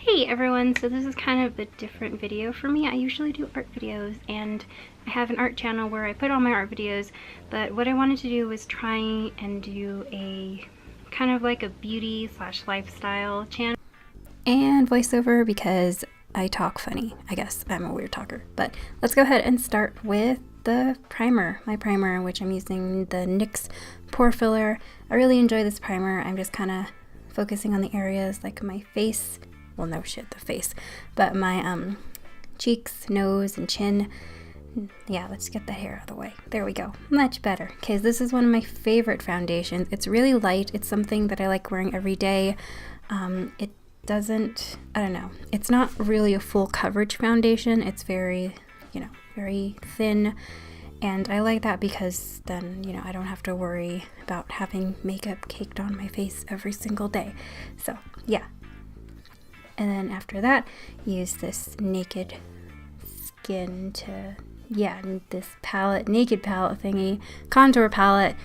Hey everyone, so this is kind of a different video for me. I usually do art videos and I have an art channel where I put all my art videos, but what I wanted to do was try and do a kind of like a beauty slash lifestyle channel and voiceover because I talk funny. I guess I'm a weird talker, but let's go ahead and start with the primer, my primer, which I'm using the NYX Pore Filler. I really enjoy this primer. I'm just kind of focusing on the areas like my face. Well, no shit, the face, but my cheeks, nose, and chin. Yeah, let's get the hair out of the way. There we go. Much better. Okay, this is one of my favorite foundations. It's really light. It's something that I like wearing every day. It doesn't, I don't know, it's not really a full coverage foundation. It's very, very thin. And I like that because then, I don't have to worry about having makeup caked on my face every single day. So, yeah. And then after that, use this Naked Skin to, this palette, Naked palette thingy, contour palette.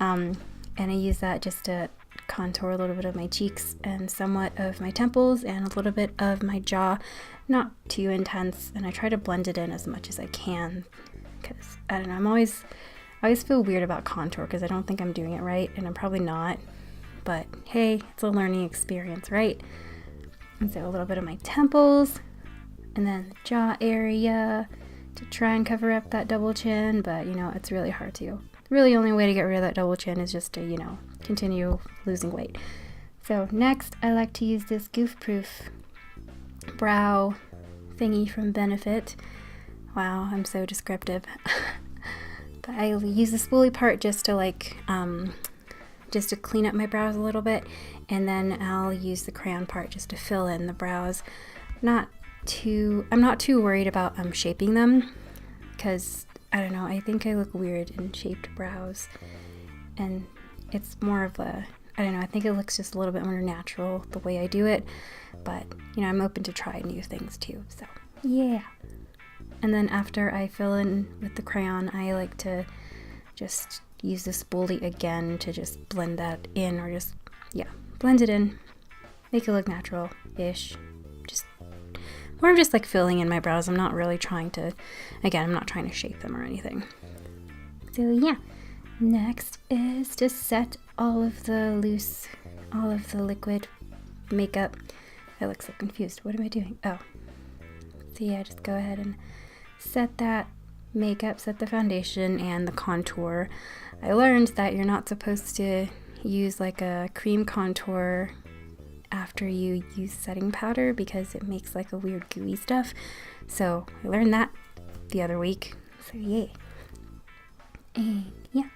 And I use that just to contour a little bit of my cheeks and somewhat of my temples and a little bit of my jaw. Not too intense, and I try to blend it in as much as I can because, I don't know, I always feel weird about contour because I don't think I'm doing it right, and I'm probably not. But hey, it's a learning experience, right? And so a little bit of my temples and then the jaw area to try and cover up that double chin, but it's really hard to. Really, the only way to get rid of that double chin is just to, continue losing weight. So next, I like to use this Goof Proof brow thingy from Benefit. Wow, I'm so descriptive. But I use the spoolie part just to just to clean up my brows a little bit, and then I'll use the crayon part just to fill in the brows. I'm not too worried about shaping them because I don't know, I think I look weird in shaped brows, and it's more of a, I don't know, I think it looks just a little bit more natural the way I do it, but I'm open to try new things too, so yeah. And then after I fill in with the crayon, I like to just use the spoolie again to just blend that in, or just, blend it in, make it look natural-ish. Just more of just like filling in my brows. I'm not really trying to, again, I'm not trying to shape them or anything. So yeah, next is to set all of the liquid makeup. I look so confused. What am I doing? Oh, so yeah, just go ahead and set that makeup, set the foundation and the contour. I learned that you're not supposed to use like a cream contour after you use setting powder because it makes like a weird gooey stuff. So I learned that the other week. So yay. And yeah.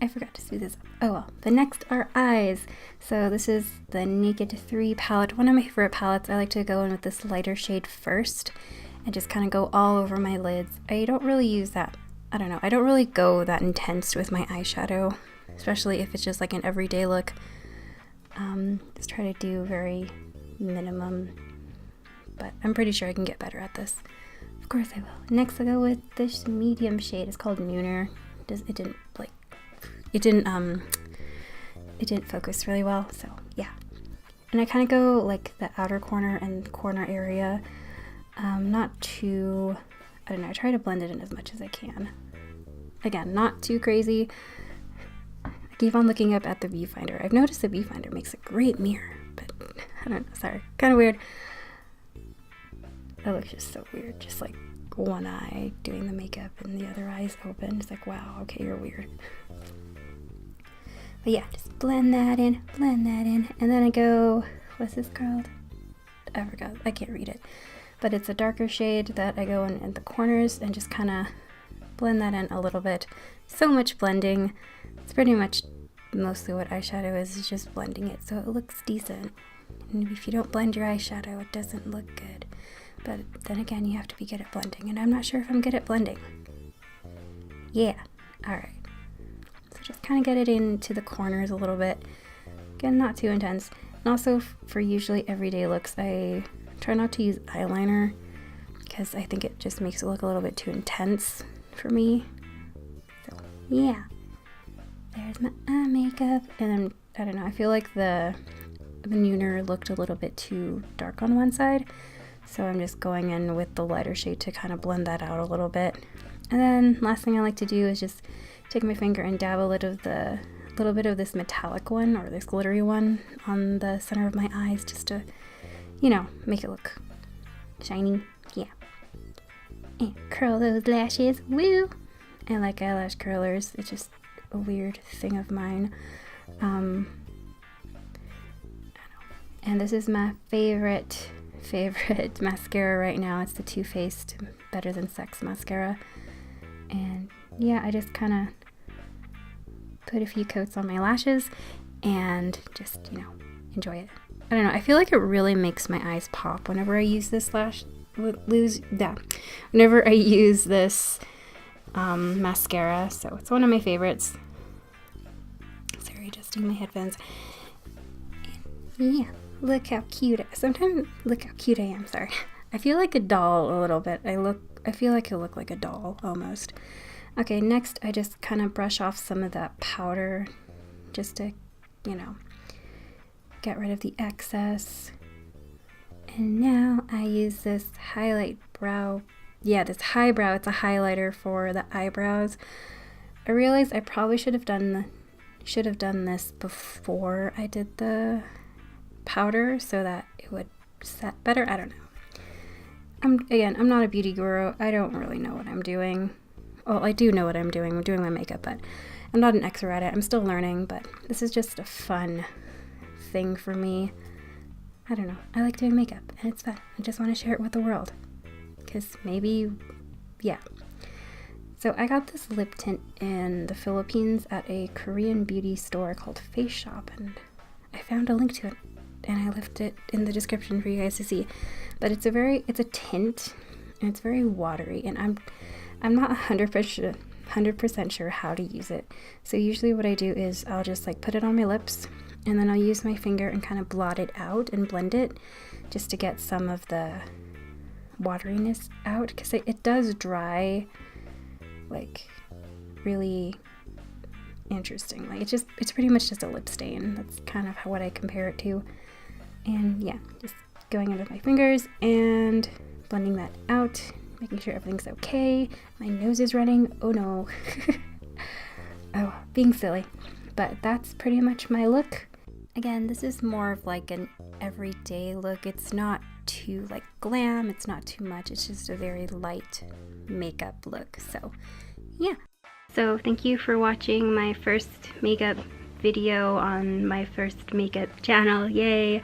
I forgot to speed this up. Oh well. The next are eyes. So this is the Naked 3 palette. One of my favorite palettes. I like to go in with this lighter shade first and just kind of go all over my lids. I don't really use that. I don't know. I don't really go that intense with my eyeshadow, especially if it's just like an everyday look. Just try to do very minimum, but I'm pretty sure I can get better at this. Of course I will. Next I'll go with this medium shade. It's called Nooner. It didn't focus really well, so yeah. And I kind of go like the outer corner and corner area. Not too, I don't know, I try to blend it in as much as I can. Again, not too crazy. I keep on looking up at the viewfinder. I've noticed the viewfinder makes a great mirror, but I don't know, sorry, kind of weird. That looks just so weird, just like one eye doing the makeup and the other eye's open. It's like, wow, okay, you're weird. But yeah, just blend that in, and then I go, what's this called? I forgot, I can't read it. But it's a darker shade that I go in the corners and just kind of blend that in a little bit. So much blending. It's pretty much mostly what eyeshadow is just blending it so it looks decent. And if you don't blend your eyeshadow, it doesn't look good. But then again, you have to be good at blending, and I'm not sure if I'm good at blending. Yeah, alright. So just kind of get it into the corners a little bit. Again, not too intense. And also for usually everyday looks, I try not to use eyeliner because I think it just makes it look a little bit too intense for me. So yeah, there's my eye makeup, and then I don't know, I feel like the Nooner looked a little bit too dark on one side. So I'm just going in with the lighter shade to kind of blend that out a little bit. And then last thing I like to do is just take my finger and dab a little bit of this metallic one or this glittery one on the center of my eyes just to, you know, make it look shiny. Yeah. And curl those lashes. Woo! I like eyelash curlers. It's just a weird thing of mine. And this is my favorite mascara right now. It's the Too Faced Better Than Sex mascara. And yeah, I just kind of put a few coats on my lashes and just, you know, enjoy it. I don't know, I feel like it really makes my eyes pop whenever I use this whenever I use this mascara. So it's one of my favorites. Sorry, adjusting my headphones. Yeah, look how cute. Sometimes look how cute I am. Sorry, I feel like a doll a little bit. I feel like I look like a doll almost. Okay, next I just kind of brush off some of that powder just to, you know, get rid of the excess. And now I use this highlight brow. Yeah, this highbrow. It's a highlighter for the eyebrows. I realized I probably should have done this before I did the powder so that it would set better. I don't know. I'm not a beauty guru. I don't really know what I'm doing. Well, I do know what I'm doing. I'm doing my makeup, but I'm not an expert at it. I'm still learning, but this is just a fun thing for me. I don't know. I like doing makeup, and it's fun. I just want to share it with the world. Because maybe, yeah. So I got this lip tint in the Philippines at a Korean beauty store called Face Shop, and I found a link to it, and I left it in the description for you guys to see. But it's a tint, and it's very watery, and I'm not 100% sure how to use it. So usually what I do is I'll just like put it on my lips, and then I'll use my finger and kind of blot it out and blend it just to get some of the wateriness out, because it does dry like really interesting. Like it's pretty much just a lip stain. That's kind of what I compare it to. And yeah, just going in with my fingers and blending that out, making sure everything's okay. My nose is running. Oh no. Oh, being silly. But that's pretty much my look. Again, this is more of like an everyday look. It's not too like glam. It's not too much. It's just a very light makeup look. So yeah. So thank you for watching my first makeup video on my first makeup channel. Yay.